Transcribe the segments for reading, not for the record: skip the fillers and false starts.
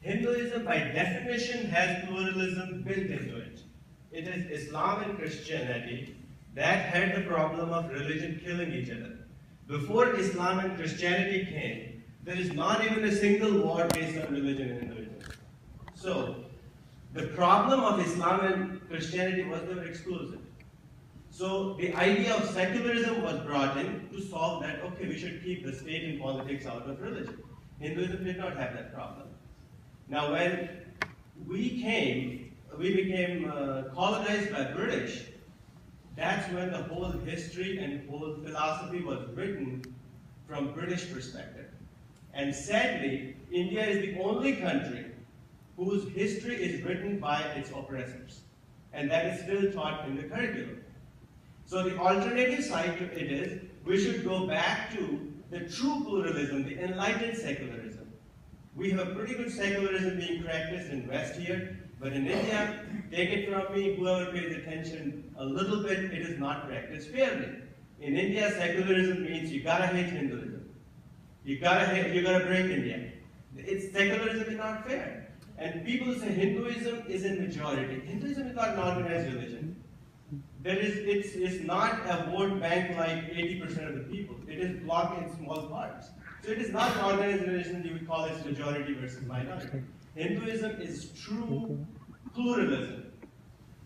Hinduism, by definition, has pluralism built into it. It is Islam and Christianity that had the problem of religion killing each other. Before Islam and Christianity came, there is not even a single war based on religion in Hinduism. So, the problem of Islam and Christianity was they were exclusive. So, the idea of secularism was brought in to solve that, okay, we should keep the state and politics out of religion. Hinduism did not have that problem. Now, when we became colonized by British, that's when the whole history and whole philosophy was written from British perspective. And sadly, India is the only country whose history is written by its oppressors. And that is still taught in the curriculum. So the alternative side to it is, we should go back to the true pluralism, the enlightened secularism. We have a pretty good secularism being practiced in West here, but in India, take it from me, whoever pays attention a little bit, it is not practiced fairly. In India, secularism means you gotta hate Hinduism. You gotta break India. Secularism is not fair. And people say Hinduism is in majority. Hinduism is not an organized religion. It's not a vote bank like 80% of the people. It is blocked in small parts. So it is not an organized religion you would call it majority versus minority. Hinduism is true pluralism.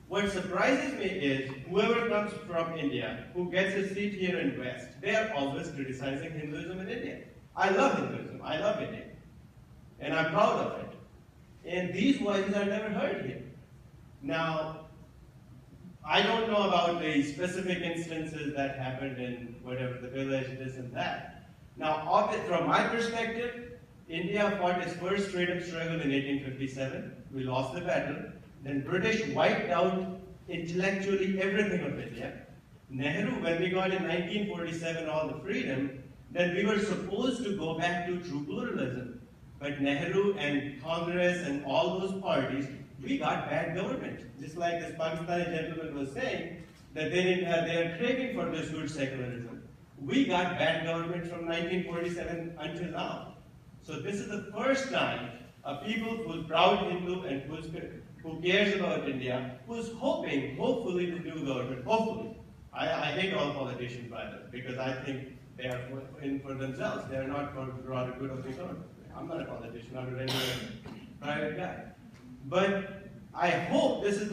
What surprises me is whoever comes from India, who gets a seat here in West, they are always criticizing Hinduism in India. I love Hinduism. I love India. And I'm proud of it. And these voices are never heard here. Now, I don't know about the specific instances that happened in whatever the village, this and that. Now, from my perspective, India fought its first straight-up struggle in 1857. We lost the battle. Then British wiped out intellectually everything of India. Nehru, when we got in 1947 all the freedom, then we were supposed to go back to true pluralism. But Nehru and Congress and all those parties, we got bad government. Just like this Pakistani gentleman was saying, that they are craving for this good secularism. We got bad government from 1947 until now. So this is the first time a people who's proud Hindu and who cares about India, who's hoping, hopefully, the new government, hopefully. I hate all politicians, by the way, because I think they are in for themselves. They are not for the broader good of the government. I'm not a politician, I'm a regular private guy. But I hope this is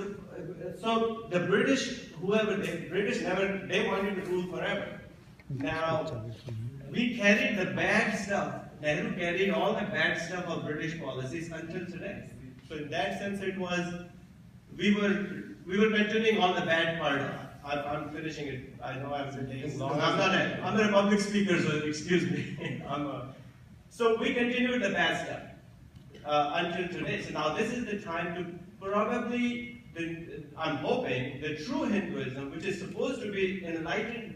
so the British, they wanted to rule forever. Now, we carried the bad stuff. Nehru carried all the bad stuff of British policies until today. So in that sense, it was, we were maintaining all the bad part. I'm finishing it. I know I've been taking long. I'm not a public speaker, so excuse me. So we continued the bad stuff until today. So now this is the time to probably, I'm hoping, the true Hinduism, which is supposed to be enlightened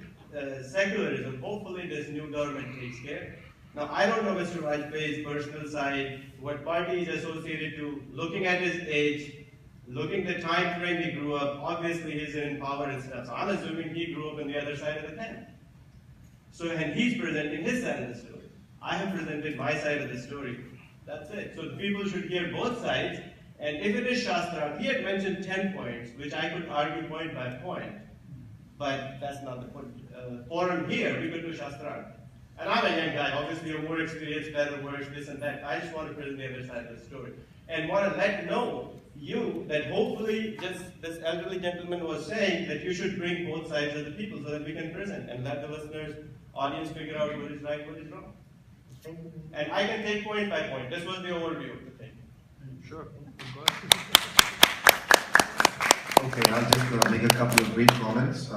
secularism, hopefully this new government takes care. Now I don't know Mr. Vajpeyi's personal side, what party he's associated to, looking at his age, looking the time frame he grew up, obviously he's in power and stuff. So I'm assuming he grew up on the other side of the tent. So, and he's presenting his side of the story. I have presented my side of the story. That's it. So people should hear both sides. And if it is Shastra, he had mentioned 10 points, which I could argue point by point. But that's not the forum here. We could do Shastra. And I'm a young guy. Obviously, you're more experienced, better words, this and that. I just want to present the other side of the story. And want to let know you that hopefully, just this elderly gentleman was saying that you should bring both sides of the people so that we can present and let the listeners, audience figure out what is right, what is wrong. And I can take point by point. This was the overview of the thing. Sure. Okay, I'll just make a couple of brief comments.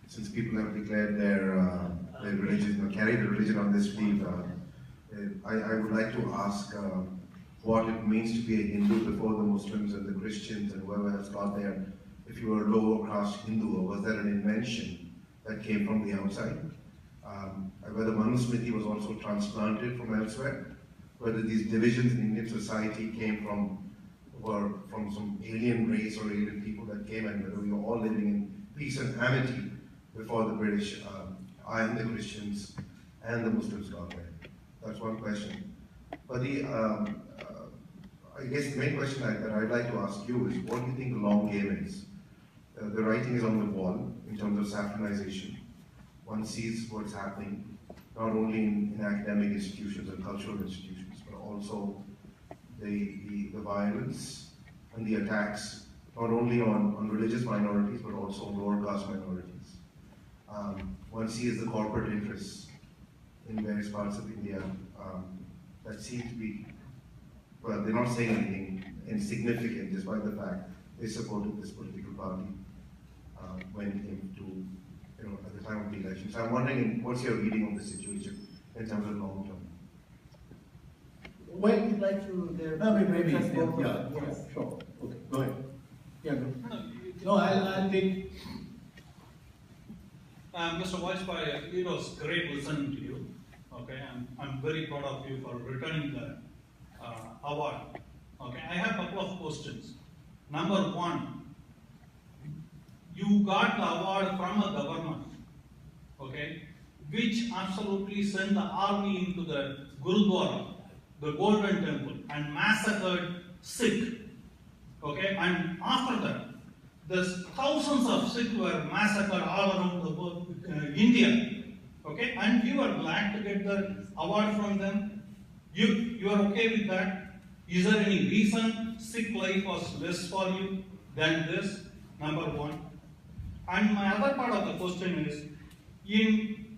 Since people have declared their religion, or carry the religion on their sleeve, I would like to ask what it means to be a Hindu before the Muslims and the Christians and whoever else got there. If you were a lower caste Hindu, or was that an invention that came from the outside? Whether Manusmriti was also transplanted from elsewhere, whether these divisions in Indian society came were from some alien race or alien people that came, and whether we were all living in peace and amity before the British and the Christians and the Muslims got there. That's one question. But I guess the main question that I'd like to ask you is, what do you think the long game is? The writing is on the wall in terms of saffronization. One sees what's happening, not only in academic institutions and cultural institutions, but also the violence and the attacks, not only on religious minorities, but also on lower caste minorities. One sees the corporate interests in various parts of India that seem to be, well, they're not saying anything insignificant, despite the fact they supported this political party when it came to, at the time of the election. So I'm wondering, what's your reading of the situation in terms of long term? Well, you'd like to Maybe, address both of yeah, them? Yes. sure. Okay, go ahead. Yeah, go. No, I'll take. Mr. Vajpeyi, it was great listening to you. Okay, I'm very proud of you for returning the award. Okay, I have a couple of questions. Number one, you got the award from a government, okay, which absolutely sent the army into the Gurudwara, the Golden Temple, and massacred Sikh. Okay, and after that, the thousands of Sikhs were massacred all around the world, India. Okay, and you are glad to get the award from them. You are okay with that? Is there any reason Sikh life was less for you than this? Number one. And my other part of the question is, in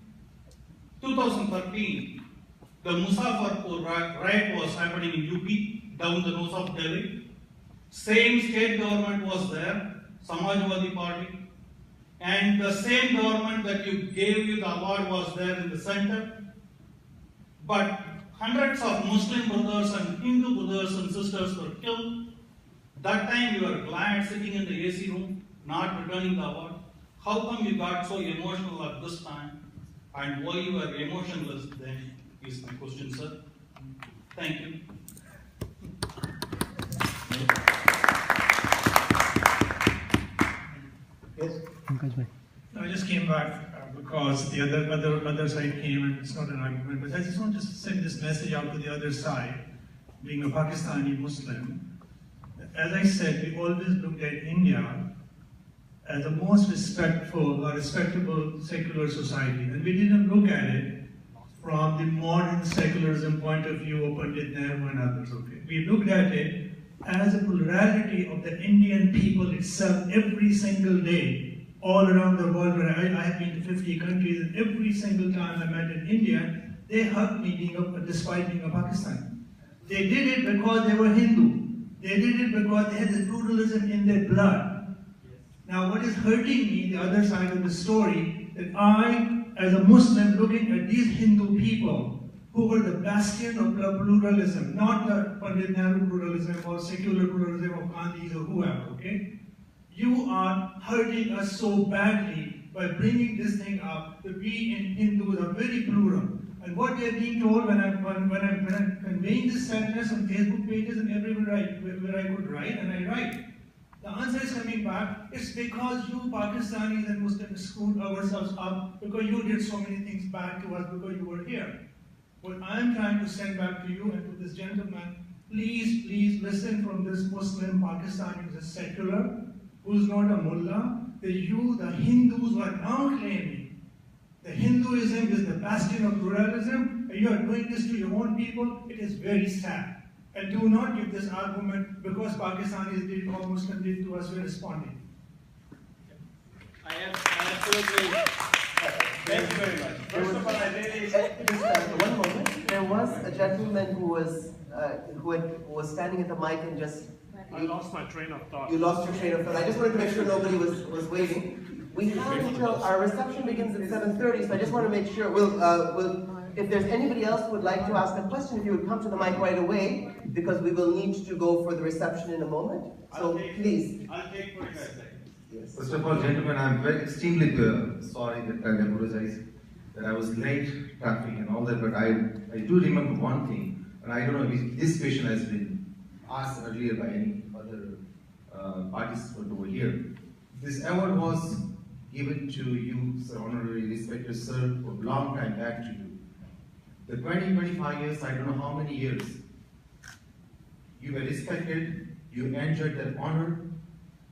2013, the Muzaffarpur riot was happening in UP, down the nose of Delhi. Same state government was there, Samajwadi Party, and the same government that gave you the award was there in the center. But hundreds of Muslim brothers and Hindu brothers and sisters were killed. That time you were glad sitting in the AC room, not returning the award. How come you got so emotional at this time? And why you were emotionless then is my question, sir. Thank you. Yes? I just came back because the other side came, and it's not an argument, but I just want to send this message out to the other side, being a Pakistani Muslim. As I said, we always looked at India as the most respectful or respectable secular society, and we didn't look at it from the modern secularism point of view of Pandit Nehru and others. Okay, we looked at it as a plurality of the Indian people itself every single day, all around the world. Where I have been to 50 countries, and every single time I met in India, they hugged me despite being a Pakistani. They did it because they were Hindu. They did it because they had the pluralism in their blood. Now, what is hurting me, the other side of the story, that I, as a Muslim, looking at these Hindu people who were the bastion of pluralism, not the Pandit Nehru pluralism or secular pluralism of Gandhi's or whoever, okay? You are hurting us so badly by bringing this thing up that we in Hindus are very plural. And what we are being told when I'm conveying this sadness on Facebook pages and everywhere where I could write, and I write, the answer is coming back, it's because you Pakistanis and Muslims screwed ourselves up because you did so many things bad to us because you were here. What I'm trying to send back to you and to this gentleman, please listen from this Muslim Pakistani who's a secular, who's not a mullah, that you, the Hindus, are now claiming that Hinduism is the bastion of pluralism, and you are doing this to your own people. It is very sad. And do not give this argument because Pakistanis did or Muslims did to us, we're responding. I absolutely. Thank you very much. First of all, I really. One moment. There was a gentleman who was standing at the mic and just. I lost my train of thought. You lost your train of thought. I just wanted to make sure nobody was waiting. We have until our reception begins at 7:30, so I just want to make sure. If there's anybody else who would like to ask a question, if you would come to the mic right away, because we will need to go for the reception in a moment. So please. I'll take 45 seconds. Yes. First of all, gentlemen, I'm extremely sorry that I apologize that I was late, traffic and all that, but I do remember one thing, and I don't know if this question has been asked earlier by any other participant over here. This award was given to you, sir, honorary respected sir, for a long time back to you. The 20, 25 years, I don't know how many years, you you were respected, you enjoyed that honor,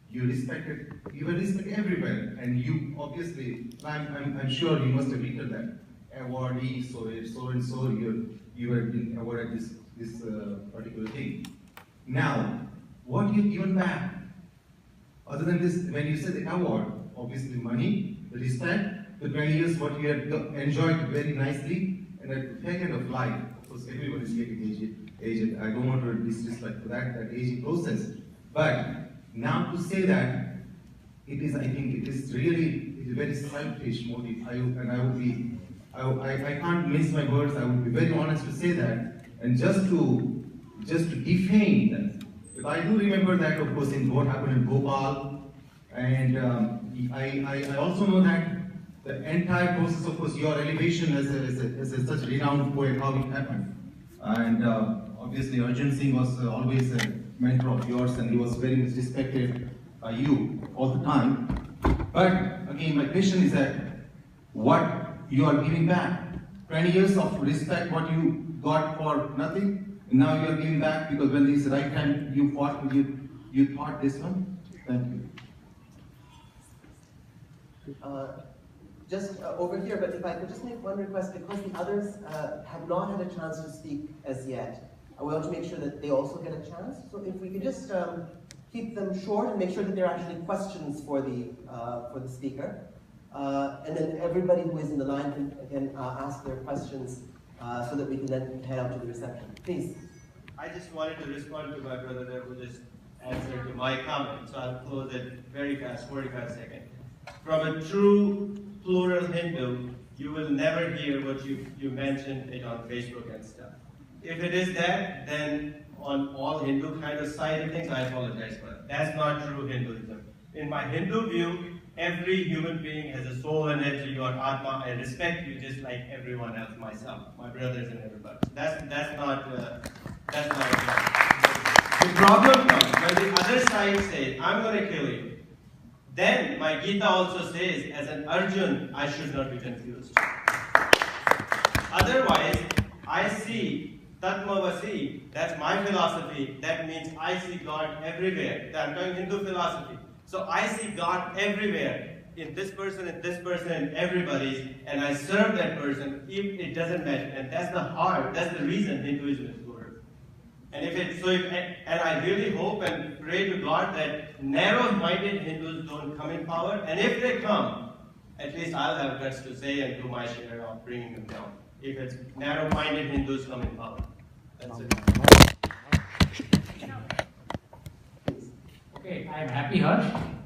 you were respected everywhere, and you obviously, I'm sure you must have written that awardee, so and so, you were being awarded this particular thing. Now, what you given back? Other than this, when you say the award, obviously money, the respect, the 20 years what you had enjoyed very nicely, and a decade of life. Of course, everyone is getting aged. I don't want to disrespect that aging process. But now to say that, I think it is really a very selfish motive. I can't mince my words. I would be very honest to say that, and just to defame them. If I do remember that, of course, in what happened in Bhopal, and I also know that the entire process, of course, your elevation as such renowned poet, how it happened, and obviously Arjun Singh was always a mentor of yours, and he was very much respected by you all the time. But again, my question is that what you are giving back? 20 years of respect, what you got for nothing. Now you are giving back because when this right time you fought, you thought this one. Thank you. Just over here, but if I could just make one request, because the others have not had a chance to speak as yet. I want to make sure that they also get a chance. So if we could just keep them short and make sure that there are actually questions for the speaker, and then everybody who is in the line can ask their questions. So that we can then head out to the reception. Please. I just wanted to respond to my brother there who just answered to my comment, so I'll close it very fast, 45 seconds. From a true plural Hindu, you will never hear what you mentioned it on Facebook and stuff. If it is that, then on all Hindu kind of side of things, I apologize for that. That's not true Hinduism. In my Hindu view, every human being has a soul and energy, your Atma. I respect you just like everyone else, myself, my brothers and everybody. That's not the problem comes when the other side says, I'm going to kill you. Then my Gita also says, as an Arjun, I should not be confused. Otherwise, I see Tatmavasi, that's my philosophy. That means I see God everywhere. I'm talking Hindu philosophy. So I see God everywhere, in this person, and everybody's, and I serve that person if it doesn't matter. And that's the heart, that's the reason Hinduism is plural. And and I really hope and pray to God that narrow-minded Hindus don't come in power, and if they come, at least I'll have guts to say and do my share of bringing them down. If it's narrow-minded Hindus come in power. That's it. Okay, I am Happy Harsh.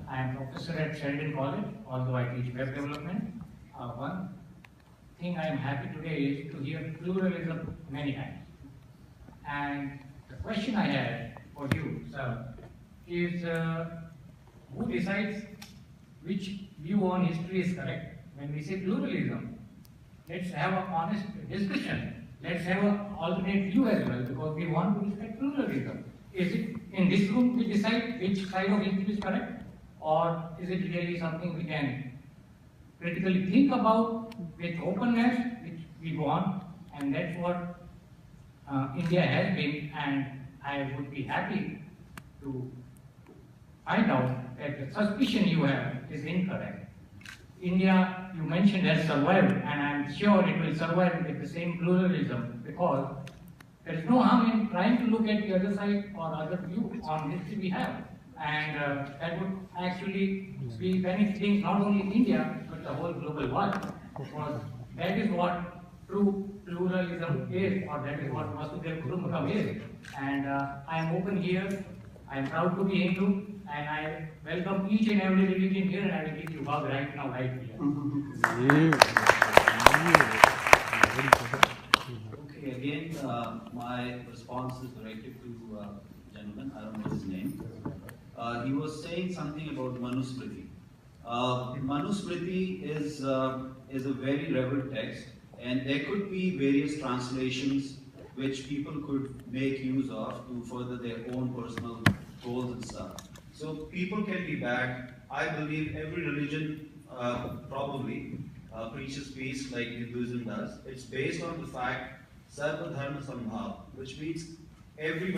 I am professor at Sheridan College, although I teach web development. One thing I am happy today is to hear pluralism many times. And the question I had for you, sir, is who decides which view on history is correct? When we say pluralism, let's have an honest discussion. Let's have an alternate view as well, because we want to respect pluralism. Is it in this room we decide which side of history is correct? Or is it really something we can critically think about with openness, which we want, and that's what India has been, and I would be happy to find out that the suspicion you have is incorrect. India, you mentioned, has survived, and I'm sure it will survive with the same pluralism, because there is no harm in trying to look at the other side or other view on history we have. And that would actually be benefiting not only India, but the whole global world. Because that is what true pluralism is, or that is what Vasudhaiva Kutumbakam is. And I am open here, I am proud to be Hindu, and I welcome each and every religion here, and I will give you hug right now, right here. Okay, again, my response is directed to gentleman, I don't know his name. He was saying something about Manusmriti. Manusmriti is a very revered text, and there could be various translations which people could make use of to further their own personal goals and stuff. So people can be back. I believe every religion probably preaches peace like Hinduism does. It's based on the fact Sarva Dharma Sambhav, which means everybody